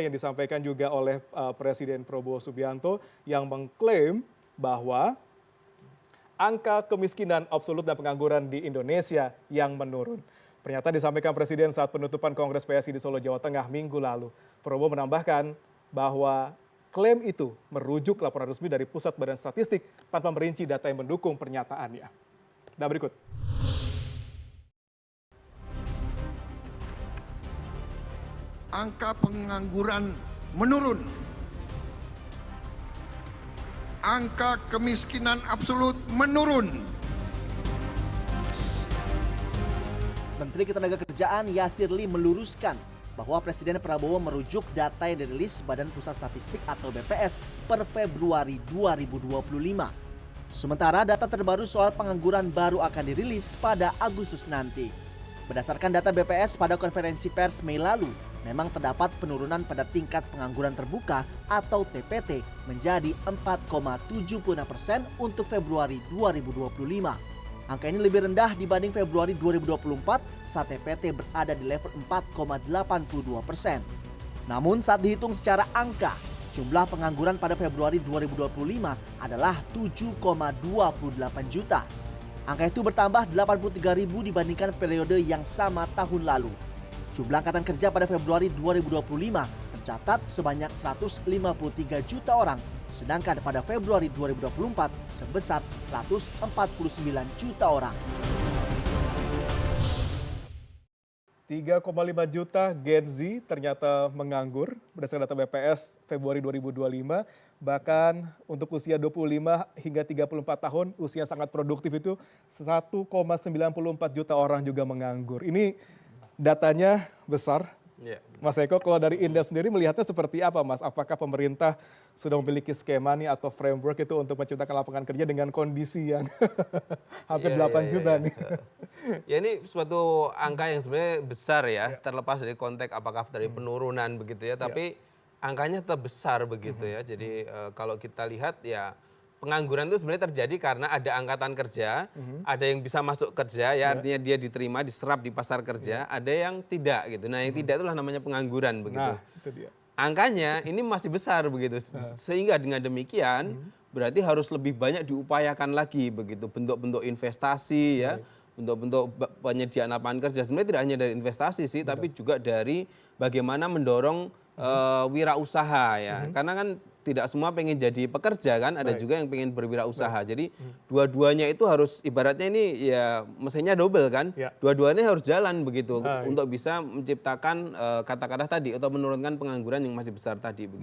yang disampaikan juga oleh Presiden Prabowo Subianto yang mengklaim bahwa angka kemiskinan absolut dan pengangguran di Indonesia yang menurun. Pernyataan disampaikan Presiden saat penutupan Kongres PSI di Solo, Jawa Tengah minggu lalu. Prabowo menambahkan bahwa klaim itu merujuk laporan resmi dari Pusat Badan Statistik tanpa merinci data yang mendukung pernyataannya. Nah, berikut. Angka pengangguran menurun. Angka kemiskinan absolut menurun. Menteri Ketenagakerjaan Yasir Limpo meluruskan bahwa Presiden Prabowo merujuk data yang dirilis Badan Pusat Statistik atau BPS per Februari 2025. Sementara data terbaru soal pengangguran baru akan dirilis pada Agustus nanti. Berdasarkan data BPS pada konferensi pers Mei lalu, memang terdapat penurunan pada tingkat pengangguran terbuka atau TPT menjadi 4,76% untuk Februari 2025. Angka ini lebih rendah dibanding Februari 2024 saat TPT berada di level 4,82%. Namun saat dihitung secara angka, jumlah pengangguran pada Februari 2025 adalah 7,28 juta. Angka itu bertambah 83.000 dibandingkan periode yang sama tahun lalu. Jumlah angkatan kerja pada Februari 2025 tercatat sebanyak 153 juta orang, sedangkan pada Februari 2024 sebesar 149 juta orang. 3,5 juta Gen Z ternyata menganggur berdasarkan data BPS Februari 2025. Bahkan untuk usia 25 hingga 34 tahun, usia sangat produktif itu 1,94 juta orang juga menganggur. Ini datanya besar. Mas Eko, kalau dari Indef sendiri melihatnya seperti apa, Mas? Apakah pemerintah sudah memiliki skema nih atau framework itu untuk menciptakan lapangan kerja dengan kondisi yang hampir 8 juta nih? Ya, ini suatu angka yang sebenarnya besar ya, terlepas dari konteks apakah dari penurunan begitu ya, tapi angkanya tetap besar begitu ya. Jadi kalau kita lihat ya, pengangguran itu sebenarnya terjadi karena ada angkatan kerja, ada yang bisa masuk kerja ya, artinya dia diterima, diserap di pasar kerja, ada yang tidak gitu. Nah, yang tidak itulah namanya pengangguran begitu. Nah, itu dia. Angkanya ini masih besar begitu. Sehingga dengan demikian berarti harus lebih banyak diupayakan lagi begitu, bentuk-bentuk investasi ya, bentuk-bentuk penyediaan lapangan kerja. Sebenarnya tidak hanya dari investasi sih, tapi juga dari bagaimana mendorong wirausaha ya. Karena kan tidak semua pengen jadi pekerja kan, ada juga yang pengen berwirausaha. Jadi dua-duanya itu harus ibaratnya ini ya mesinnya double kan. Dua-duanya harus jalan begitu untuk bisa menciptakan kata-kata tadi atau menurunkan pengangguran yang masih besar tadi begitu.